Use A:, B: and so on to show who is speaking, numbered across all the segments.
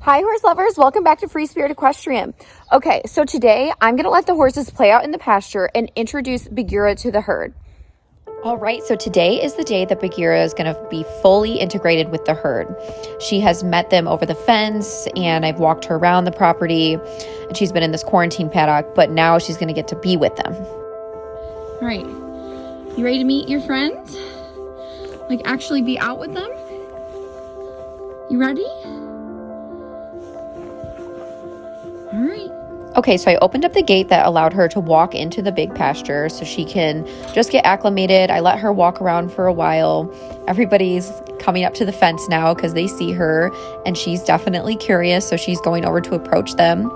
A: Hi horse lovers, welcome back to Free Spirit Equestrian. Okay, so today I'm going to let the horses play out in the pasture and introduce Bagheera to the herd. All right, so today is the day that Bagheera is going to be fully integrated with the herd. She has met them over the fence and I've walked her around the property and she's been in this quarantine paddock, but now she's going to get to be with them. All right, you ready to meet your friends? Like actually be out with them? You ready? All right. Okay, so I opened up the gate that allowed her to walk into the big pasture so she can just get acclimated. I let her walk around for a while. Everybody's coming up to the fence now because they see her and she's definitely curious, so she's going over to approach them.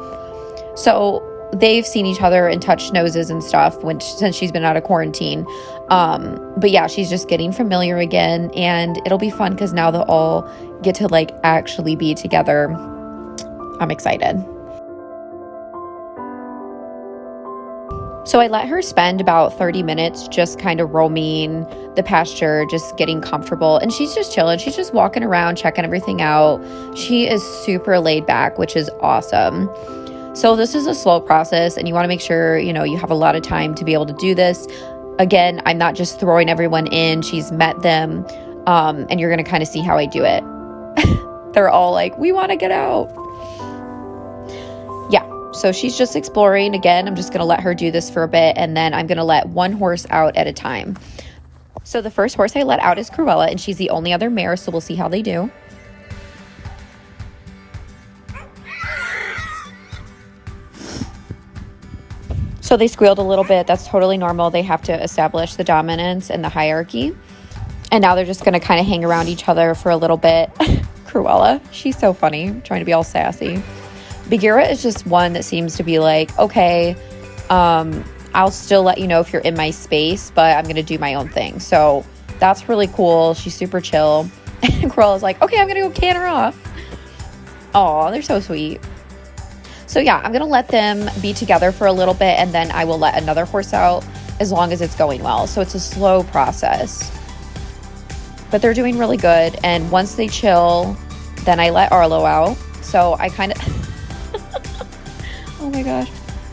A: So they've seen each other and touched noses and stuff since she's been out of quarantine. But yeah, she's just getting familiar again and it'll be fun because now they'll all get to like actually be together. I'm excited. So I let her spend about 30 minutes just kind of roaming the pasture, just getting comfortable. And she's just chilling. She's just walking around, checking everything out. She is super laid back, which is awesome. So this is a slow process and you want to make sure, you have a lot of time to be able to do this. Again, I'm not just throwing everyone in. She's met them and you're going to kind of see how I do it. They're all like, we want to get out. Yeah. So she's just exploring. Again, I'm just going to let her do this for a bit and then I'm going to let one horse out at a time. So the first horse I let out is Cruella and she's the only other mare, so we'll see how they do. So they squealed a little bit. That's totally normal. They have to establish the dominance and the hierarchy. And now they're just going to kind of hang around each other for a little bit. Cruella, she's so funny, trying to be all sassy. Bagheera is just one that seems to be like, okay, I'll still let you know if you're in my space, but I'm going to do my own thing. So that's really cool. She's super chill. And Cruella's like, okay, I'm going to go can her off. Oh, they're so sweet. So yeah, I'm going to let them be together for a little bit and then I will let another horse out as long as it's going well. So it's a slow process. But they're doing really good. And once they chill, then I let Arlo out. So I kind of... Oh my gosh.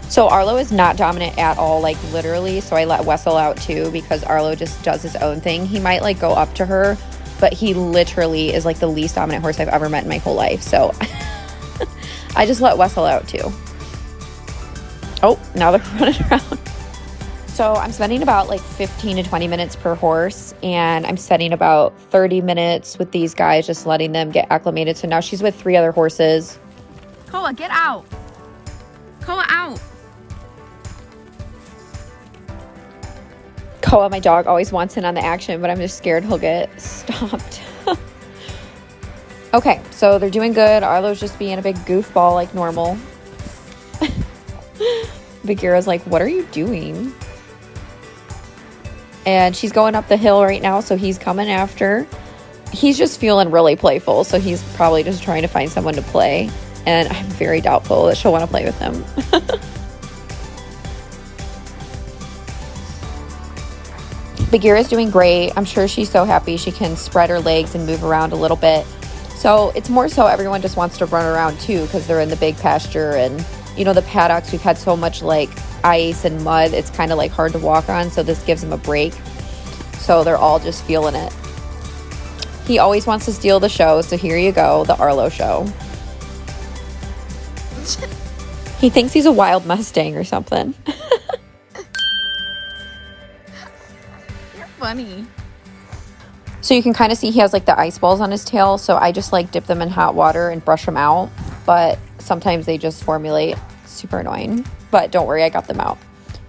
A: So Arlo is not dominant at all, like literally. So I let Wessel out too because Arlo just does his own thing. He might like go up to her, but he literally is like the least dominant horse I've ever met in my whole life. So I just let Wessel out too. Oh, now they're running around. So I'm spending about like 15 to 20 minutes per horse and I'm spending about 30 minutes with these guys, just letting them get acclimated. So now she's with 3 other horses. Koa, get out. Koa, out. Koa, my dog, always wants in on the action, but I'm just scared he'll get stomped. Okay, so they're doing good. Arlo's just being a big goofball like normal. Bagheera's like, what are you doing? And she's going up the hill right now, so he's coming after. He's just feeling really playful, so he's probably just trying to find someone to play. And I'm very doubtful that she'll want to play with him. Bagheera's doing great. I'm sure she's so happy she can spread her legs and move around a little bit. So it's more so everyone just wants to run around too because they're in the big pasture and, the paddocks, we've had so much like ice and mud. It's kind of like hard to walk on. So this gives them a break. So they're all just feeling it. He always wants to steal the show. So here you go, the Arlo show. He thinks he's a wild Mustang or something.
B: You're funny.
A: So you can kind of see he has like the ice balls on his tail. So I just like dip them in hot water and brush them out. But sometimes they just formulate. Super annoying. But don't worry, I got them out.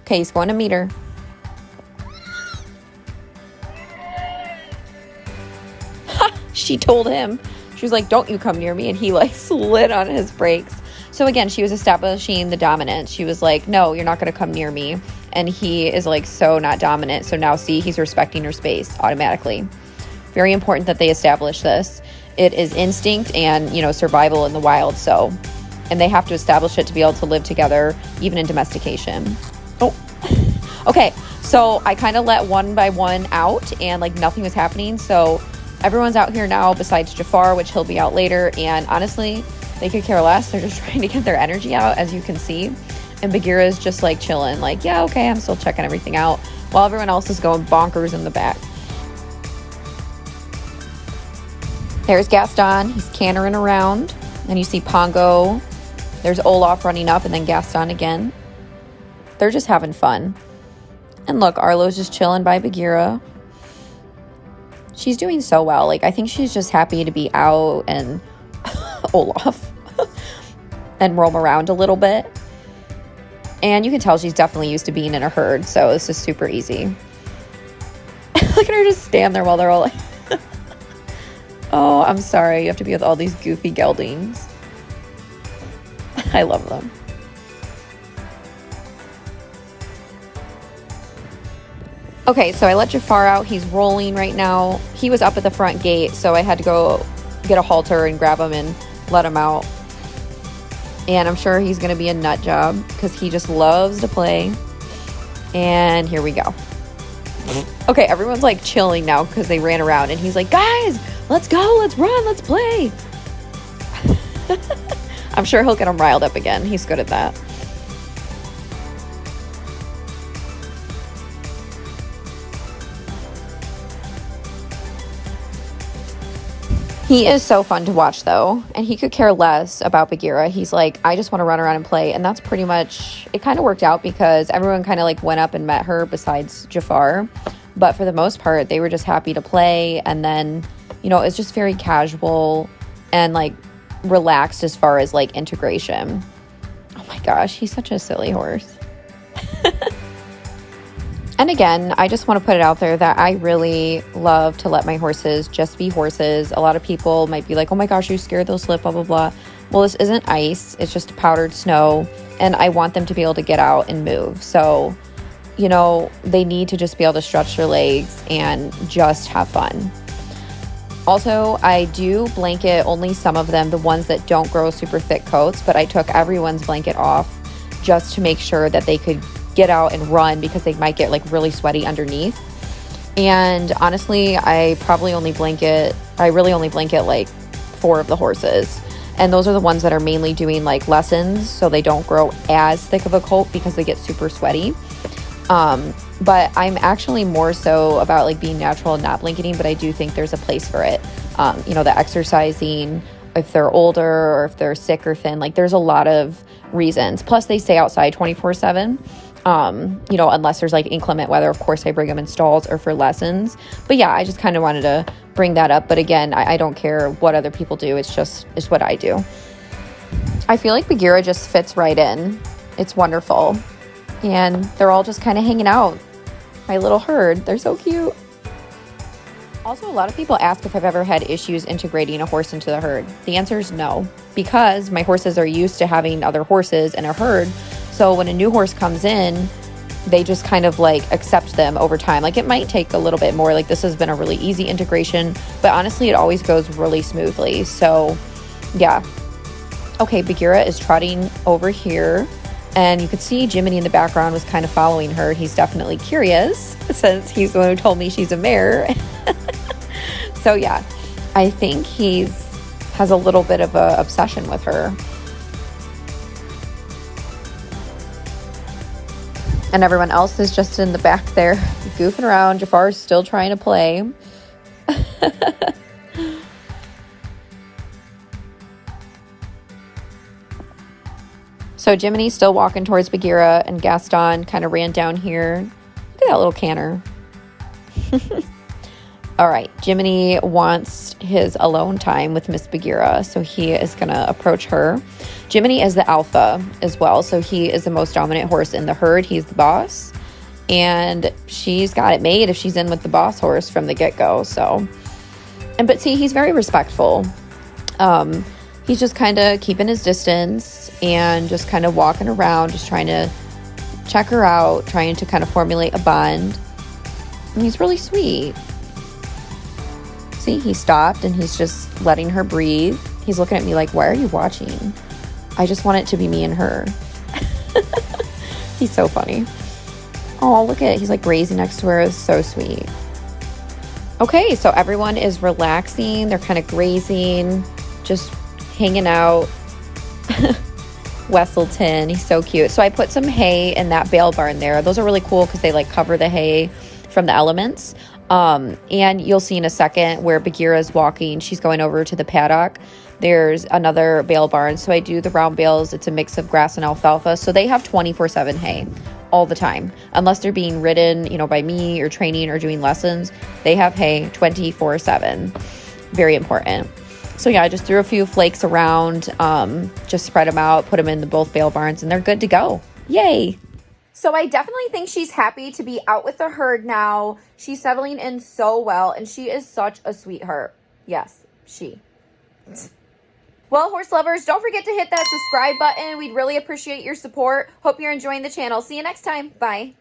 A: Okay, he's going to meet her. She told him. She was like, don't you come near me. And he like slid on his brakes. So again, she was establishing the dominance. She was like, no, you're not going to come near me. And he is like so not dominant. So now see, he's respecting her space automatically. Very important that they establish this. It is instinct and, survival in the wild. So, and they have to establish it to be able to live together, even in domestication. Oh, okay. So I kind of let one by one out and like nothing was happening. So everyone's out here now besides Jafar, which he'll be out later. And honestly, They could care less. They're just trying to get their energy out, as you can see. And Bagheera's just like chilling, like, yeah, okay, I'm still checking everything out, while everyone else is going bonkers in the back. There's Gaston. He's cantering around. And you see Pongo. There's Olaf running up, and then Gaston again. They're just having fun. And look, Arlo's just chilling by Bagheera. She's doing so well. Like, I think she's just happy to be out and Olaf and roam around a little bit. And you can tell she's definitely used to being in a herd, so this is super easy. Look at her just stand there while they're all like, oh, I'm sorry, you have to be with all these goofy geldings. I love them. Okay, so I let Jafar out. He's rolling right now. He was up at the front gate, so I had to go get a halter and grab him and let him out. And I'm sure he's going to be a nut job because he just loves to play. And here we go. Okay, everyone's like chilling now because they ran around. And he's like, guys, let's go. Let's run. Let's play. I'm sure he'll get them riled up again. He's good at that. He is so fun to watch, though, and he could care less about Bagheera. He's like, I just want to run around and play, and that's pretty much, it kind of worked out because everyone kind of like went up and met her besides Jafar, but for the most part, they were just happy to play, and then, you know, it's just very casual and like relaxed as far as like integration. Oh my gosh, he's such a silly horse. And again, I just want to put it out there that I really love to let my horses just be horses. A lot of people might be like, oh my gosh, you're scared they'll slip, blah, blah, blah. Well, this isn't ice. It's just powdered snow. And I want them to be able to get out and move. So, you know, they need to just be able to stretch their legs and just have fun. Also, I do blanket only some of them, the ones that don't grow super thick coats. But I took everyone's blanket off just to make sure that they could get out and run because they might get like really sweaty underneath. And honestly, I really only blanket like 4 of the horses, and those are the ones that are mainly doing like lessons, so they don't grow as thick of a coat because they get super sweaty. But I'm actually more so about like being natural and not blanketing, but I do think there's a place for it. You know, the exercising, if they're older or if they're sick or thin, like there's a lot of reasons. Plus they stay outside 24/7. You know, unless there's like inclement weather, of course I bring them in stalls or for lessons. But yeah, I just kind of wanted to bring that up. But again, I don't care what other people do. It's what I do. I feel like Bagheera just fits right in. It's wonderful. And they're all just kind of hanging out. My little herd. They're so cute. Also, a lot of people ask if I've ever had issues integrating a horse into the herd. The answer is no, because my horses are used to having other horses in a herd. So when a new horse comes in, they just kind of like accept them over time. Like it might take a little bit more. Like this has been a really easy integration, but honestly, it always goes really smoothly. So yeah. Okay, Bagheera is trotting over here, and you could see Jiminy in the background was kind of following her. He's definitely curious since he's the one who told me she's a mare. So yeah, I think has a little bit of a obsession with her. And everyone else is just in the back there goofing around. Jafar's still trying to play. So Jiminy's still walking towards Bagheera, and Gaston kind of ran down here. Look at that little canter. All right, Jiminy wants his alone time with Miss Bagheera, so he is going to approach her. Jiminy is the alpha as well, so he is the most dominant horse in the herd. He's the boss, and she's got it made if she's in with the boss horse from the get-go. So, but see, he's very respectful. He's just kind of keeping his distance and just kind of walking around, just trying to check her out, trying to kind of formulate a bond. And he's really sweet. See, he stopped and he's just letting her breathe. He's looking at me like, why are you watching? I just want it to be me and her. He's so funny. Oh, look at it. He's like grazing next to her. It's so sweet. Okay, so everyone is relaxing. They're kind of grazing, just hanging out. Wesselton, he's so cute. So I put some hay in that bale barn there. Those are really cool because they like cover the hay from the elements. And you'll see in a second where Bagheera's walking. She's going over to the paddock. There's another bale barn. So I do the round bales. It's a mix of grass and alfalfa. So they have 24/7 hay all the time. Unless they're being ridden, you know, by me or training or doing lessons, they have hay 24/7. Very important. So yeah, I just threw a few flakes around, just spread them out, put them in both bale barns, and they're good to go. Yay! So I definitely think she's happy to be out with the herd now. She's settling in so well, and she is such a sweetheart. Yes, she. Well, horse lovers, don't forget to hit that subscribe button. We'd really appreciate your support. Hope you're enjoying the channel. See you next time. Bye.